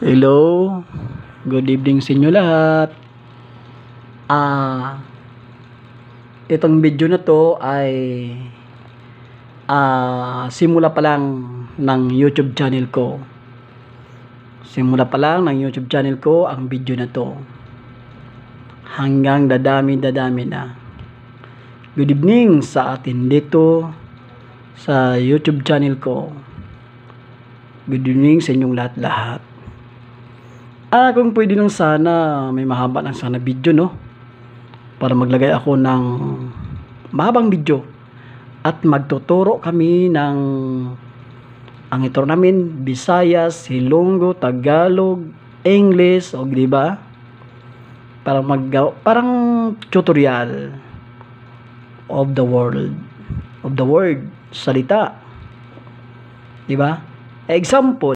Hello, good evening sa inyo lahat. Ah, Itong video na to ay simula pa lang ng YouTube channel ko. Simula pa lang ng YouTube channel ko ang video na to. Hanggang dadami na. Good evening sa atin dito sa YouTube channel ko. Good evening sa inyong lahat-lahat. Kung pwede lang sana, may mahaba lang sana video, no? Para maglagay ako ng mahabang video. At magtuturo kami ng ang ituro namin, Visayas, Ilonggo, Tagalog, English, o di ba? Parang tutorial of the world. Of the word, salita. Di ba? Example,